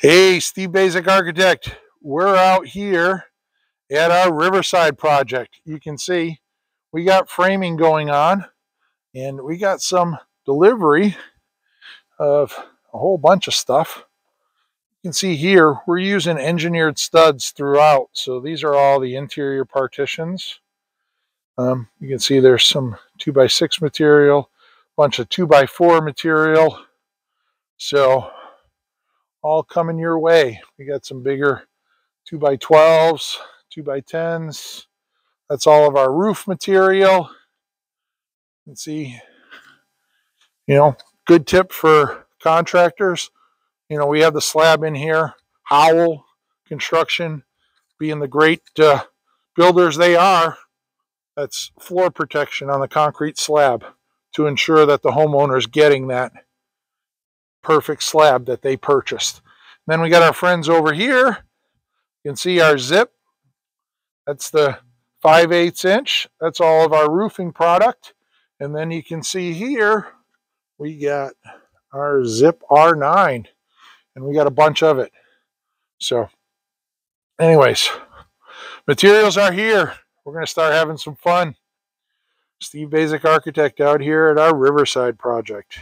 Hey, Steve Basic Architect. We're out here at our Riverside project. You can see we got framing going on, and we got some delivery of a whole bunch of stuff. You can see here we're using engineered studs throughout. So these are all the interior partitions. You can see there's some 2x6 material, a bunch of 2x4 material. So all coming your way. We got some bigger 2x12s, 2x10s. That's all of our roof material. You can see, good tip for contractors. We have the slab in here. Howell Construction, being the great builders they are, that's floor protection on the concrete slab to ensure that the homeowner is getting that perfect slab that they purchased. And then we got our friends over here. You can see our zip. That's the 5/8 inch. That's all of our roofing product. And then you can see here, we got our zip R9, and we got a bunch of it. So anyways, materials are here. We're going to start having some fun. Steve Basic Architect out here at our Riverside project.